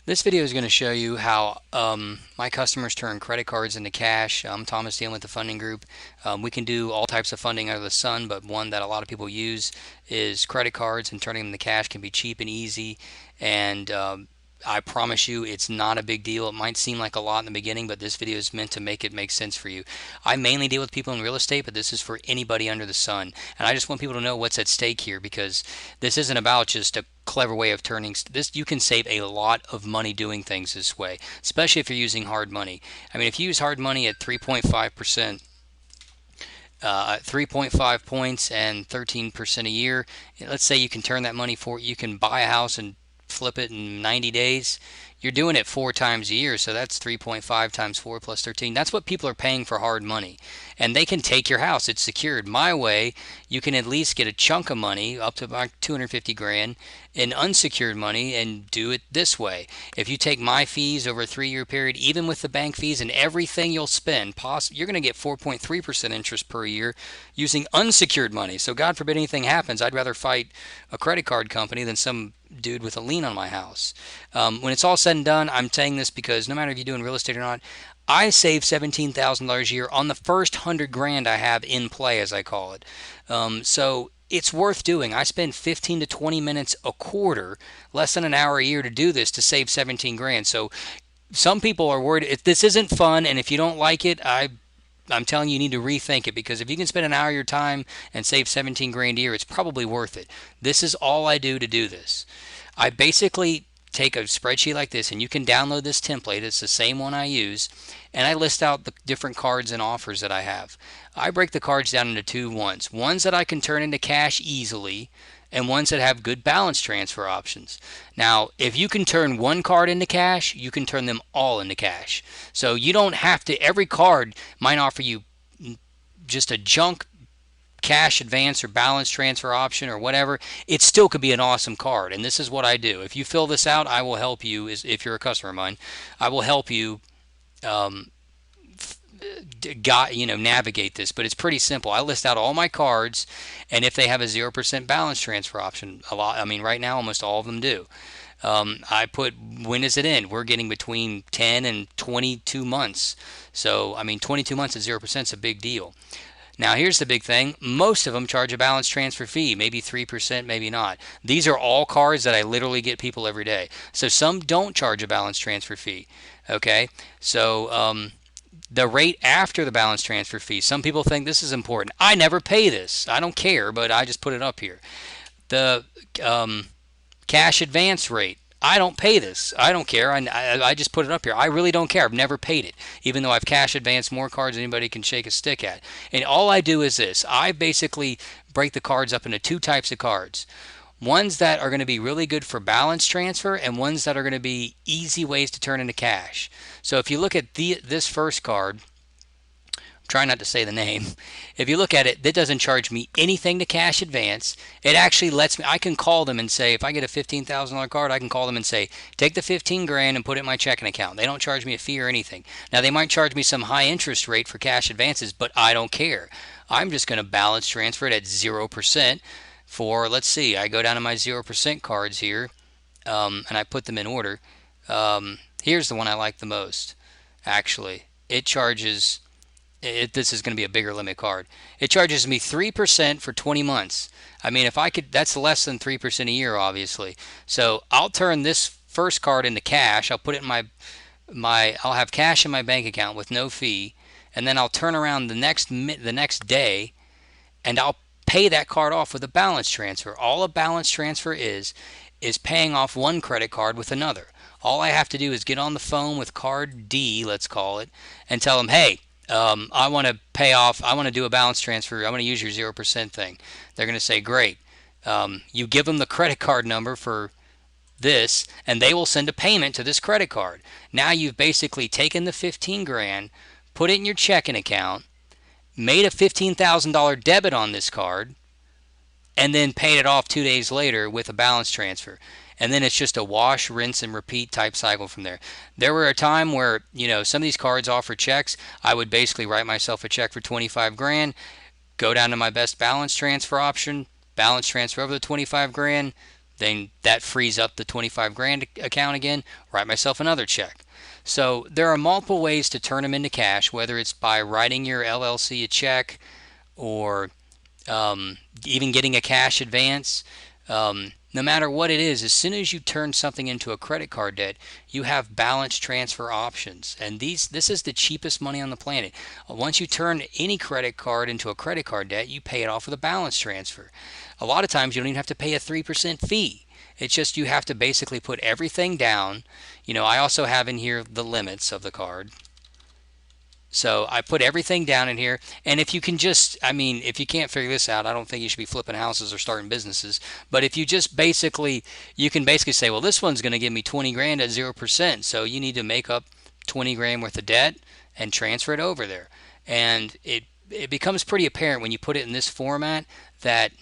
This video is going to show you how my customers turn credit cards into cash. I'm Thomas dealing with the funding group. We can do all types of funding under the sun, but one that a lot of people use is credit cards, and turning them to cash can be cheap and easy. And I promise you it's not a big deal. It might seem like a lot in the beginning, but this video is meant to make it make sense for you. I mainly deal with people in real estate, but this is for anybody under the sun. And I just want people to know what's at stake here, because this isn't about just a clever way of turning this. You can save a lot of money doing things this way, especially if you're using hard money. I mean, if you use hard money at 3.5%, 3.5 points and 13% a year, let's say you can turn that money for, you can buy a house and flip it in 90 days. You're doing it 4 times a year, so that's 3.5 times 4 plus 13. That's what people are paying for hard money. And they can take your house. It's secured. My way, you can at least get a chunk of money, up to about 250 grand, in unsecured money, and do it this way. If you take my fees over a 3-year period, even with the bank fees and everything you'll spend, you're going to get 4.3% interest per year using unsecured money. So God forbid anything happens, I'd rather fight a credit card company than some dude with a lien on my house. When it's all said and done, I'm saying this because no matter if you're doing real estate or not, I save $17,000 a year on the first 100 grand I have in play, as I call it. So it's worth doing. I spend 15 to 20 minutes a quarter, less than an hour a year, to do this, to save 17 grand. So some people are worried if this isn't fun, and if you don't like it, I'm telling you, you need to rethink it, because if you can spend an hour of your time and save 17 grand a year, it's probably worth it. This is all I do to do this. I basically take a spreadsheet like this, and you can download this template. It's the same one I use, and I list out the different cards and offers that I have. I break the cards down into two ones that I can turn into cash easily, and ones that have good balance transfer options. Now, if you can turn one card into cash, you can turn them all into cash. So you don't have to, every card might offer you just a junk cash advance or balance transfer option or whatever. It still could be an awesome card, and this is what I do. If you fill this out, I will help you. If you're a customer of mine, I will help you navigate this. But it's pretty simple. I list out all my cards, and if they have a 0% balance transfer option, right now almost all of them do. I put, when does it end? We're getting between 10 and 22 months. So 22 months at 0% is a big deal. Now here's the big thing. Most of them charge a balance transfer fee, maybe 3%, maybe not. These are all cards that I literally get people every day. So some don't charge a balance transfer fee. Okay, so the rate after the balance transfer fee, some people think this is important. I never pay this. I don't care, but I just put it up here. The cash advance rate, I don't pay this. I don't care. I just put it up here. I really don't care. I've never paid it, even though I've cash advanced more cards than anybody can shake a stick at. And all I do is this. I basically break the cards up into two types of cards. Ones that are going to be really good for balance transfer, and ones that are going to be easy ways to turn into cash. So if you look at this first card, try not to say the name. If you look at it, that doesn't charge me anything to cash advance. It actually lets me, I can call them and say, if I get a $15,000 card, I can call them and say, take the 15 grand and put it in my checking account. They don't charge me a fee or anything. Now they might charge me some high interest rate for cash advances, but I don't care. I'm just going to balance transfer it at 0% for, let's see, I go down to my 0% cards here, and I put them in order. Here's the one I like the most, actually. It charges, this is going to be a bigger limit card. It charges me 3% for 20 months. I mean, if I could, that's less than 3% a year, obviously. So I'll turn this first card into cash. I'll put it in I'll have cash in my bank account with no fee, and then I'll turn around the next day, and I'll pay that card off with a balance transfer. All a balance transfer is paying off one credit card with another. All I have to do is get on the phone with card D, let's call it, and tell them, hey, I want to pay off, I want to do a balance transfer, I want to use your 0% thing. They're going to say, great. You give them the credit card number for this, and they will send a payment to this credit card. Now you've basically taken the 15 grand, put it in your checking account, made a $15,000 debit on this card, and then paid it off 2 days later with a balance transfer. And then it's just a wash, rinse, and repeat type cycle from there. There were a time where, some of these cards offer checks. I would basically write myself a check for 25 grand, go down to my best balance transfer option, balance transfer over the 25 grand, Then that frees up the 25 grand account again, write myself another check. So there are multiple ways to turn them into cash, whether it's by writing your LLC a check or even getting a cash advance. No matter what it is, as soon as you turn something into a credit card debt, you have balance transfer options, and this is the cheapest money on the planet. Once you turn any credit card into a credit card debt, you pay it off with a balance transfer. A lot of times you don't even have to pay a 3% fee. It's just you have to basically put everything down. I also have in here the limits of the card. So I put everything down in here, and if you can just, if you can't figure this out, I don't think you should be flipping houses or starting businesses. But if you just basically, you can basically say, well, this one's going to give me 20 grand at 0%, so you need to make up 20 grand worth of debt and transfer it over there. And it becomes pretty apparent when you put it in this format that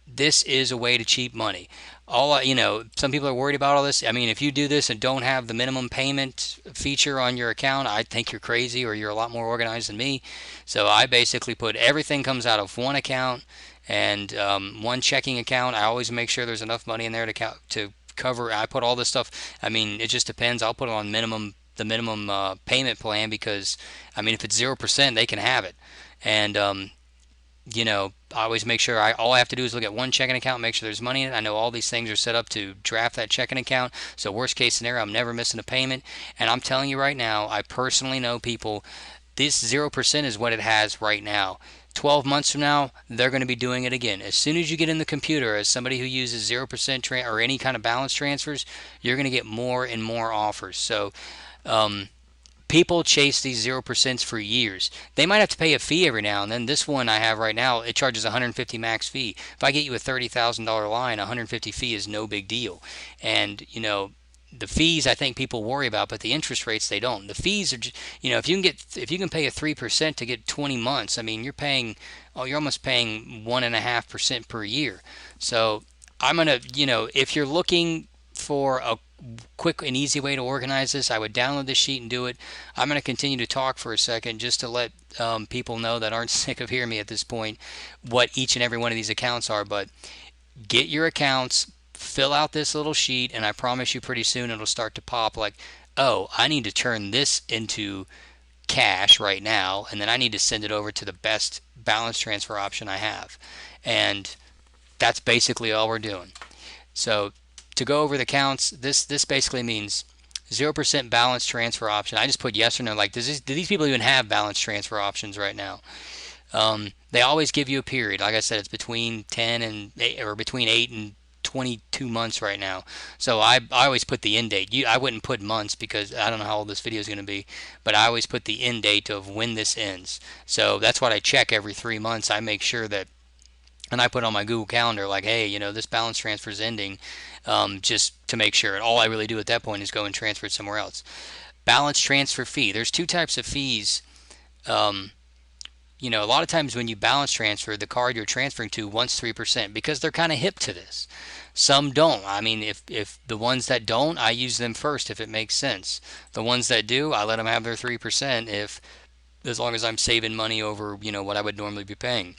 this is a way to cheat money. Some people are worried about all this. If you do this and don't have the minimum payment feature on your account, I think you're crazy, or you're a lot more organized than me. So I basically put everything comes out of one account and one checking account. I always make sure there's enough money in there to cover. I put all this stuff. It just depends. I'll put it on the minimum payment plan, because if it's 0%, they can have it. And I always make sure all I have to do is look at one checking account, make sure there's money in it. I know all these things are set up to draft that checking account. So worst case scenario, I'm never missing a payment. And I'm telling you right now, I personally know people, this 0% is what it has right now. 12 months from now, they're going to be doing it again. As soon as you get in the computer, as somebody who uses 0% or any kind of balance transfers, you're going to get more and more offers. So, people chase these 0% for years. They might have to pay a fee every now and then. This one I have right now, it charges 150 max fee. If I get you a $30,000 line, 150 fee is no big deal. And the fees I think people worry about, but the interest rates they don't. The fees are just, if you can pay a 3% to get 20 months, you're almost paying 1.5% per year. So I'm gonna, if you're looking for a quick and easy way to organize this, I would download this sheet and do it. I'm going to continue to talk for a second just to let people know that aren't sick of hearing me at this point what each and every one of these accounts are. But get your accounts, fill out this little sheet, and I promise you pretty soon it'll start to pop like, oh, I need to turn this into cash right now, and then I need to send it over to the best balance transfer option I have. And that's basically all we're doing. So to go over the counts, this basically means 0% balance transfer option. I just put yes or no. Like, do these people even have balance transfer options right now? They always give you a period. Like I said, it's between 10 and 8, or between 8 and 22 months right now. So I always put the end date. I wouldn't put months because I don't know how old this video is going to be, but I always put the end date of when this ends. So that's what I check every 3 months. I make sure that, and I put on my Google Calendar like, hey, this balance transfer is ending, just to make sure. And all I really do at that point is go and transfer it somewhere else. Balance transfer fee. There's two types of fees. A lot of times when you balance transfer, the card you're transferring to wants 3% because they're kind of hip to this. Some don't. If the ones that don't, I use them first if it makes sense. The ones that do, I let them have their 3% as long as I'm saving money over what I would normally be paying.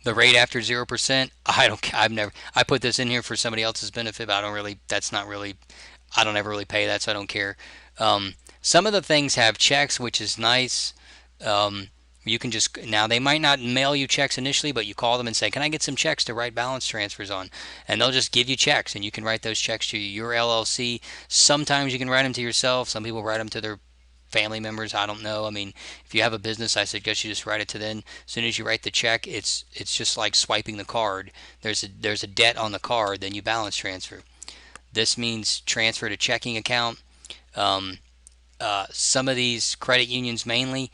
The rate after 0%, I put this in here for somebody else's benefit, but I don't ever really pay that, so I don't care. Some of the things have checks, which is nice. You can now they might not mail you checks initially, but you call them and say, can I get some checks to write balance transfers on? And they'll just give you checks, and you can write those checks to your LLC. Sometimes you can write them to yourself. Some people write them to their family members. I don't know. If you have a business, I suggest you just write it to them. As soon as you write the check, it's just like swiping the card. There's a debt on the card, then you balance transfer. This means transfer to checking account. Some of these credit unions mainly,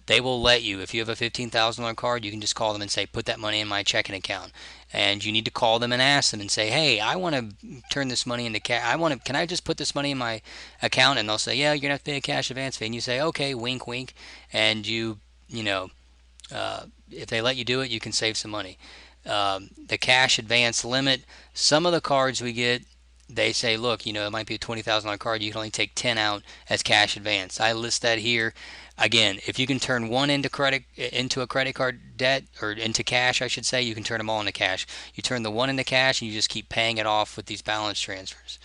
they will let you, if you have a $15,000 card, you can just call them and say, put that money in my checking account. And you need to call them and ask them and say, hey, I want to turn this money into cash. Can I just put this money in my account? And they'll say, yeah, you're going to have to pay a cash advance fee. And you say, okay, wink, wink. And if they let you do it, you can save some money. The cash advance limit, some of the cards we get, they say, look, it might be a $20,000 card. You can only take 10 out as cash advance. I list that here. Again, if you can turn one into a credit card debt, or into cash, I should say, you can turn them all into cash. You turn the one into cash, and you just keep paying it off with these balance transfers.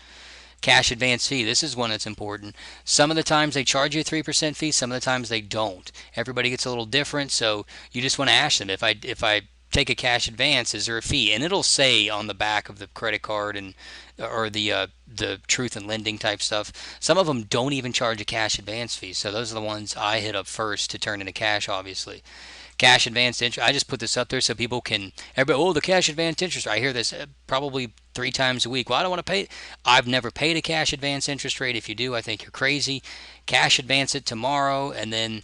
Cash advance fee. This is one that's important. Some of the times they charge you a 3% fee. Some of the times they don't. Everybody gets a little different, so you just want to ask them, if I take a cash advance, is there a fee? And it'll say on the back of the credit card, and or the truth in lending type stuff. Some of them don't even charge a cash advance fee. So those are the ones I hit up first to turn into cash, obviously. Cash advanced interest. I just put this up there so people can. Everybody, oh, the cash advanced interest. I hear this probably 3 times a week. Well, I don't want to pay. I've never paid a cash advance interest rate. If you do, I think you're crazy. Cash advance it tomorrow, and then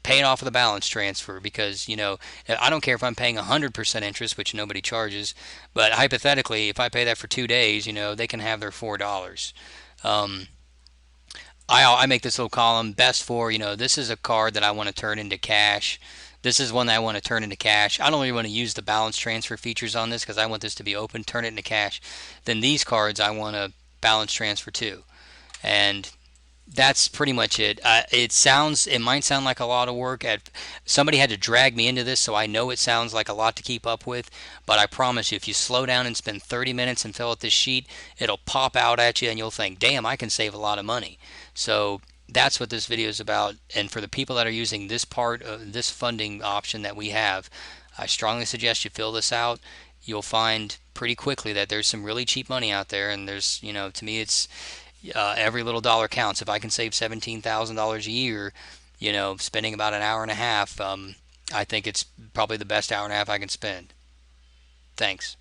pay it off with a balance transfer, because I don't care if I'm paying 100% interest, which nobody charges, but hypothetically, if I pay that for 2 days, they can have their $4. Um, I make this little column, best for, this is a card that I want to turn into cash. This is one that I want to turn into cash. I don't really want to use the balance transfer features on this because I want this to be open, turn it into cash. Then these cards I want to balance transfer to. And that's pretty much it. It might sound like a lot of work. Somebody had to drag me into this, so I know it sounds like a lot to keep up with. But I promise you, if you slow down and spend 30 minutes and fill out this sheet, it'll pop out at you, and you'll think, "Damn, I can save a lot of money." So that's what this video is about. And for the people that are using this part of this funding option that we have, I strongly suggest you fill this out. You'll find pretty quickly that there's some really cheap money out there, and to me, it's every little dollar counts. If I can save $17,000 a year, spending about an hour and a half, I think it's probably the best hour and a half I can spend. Thanks.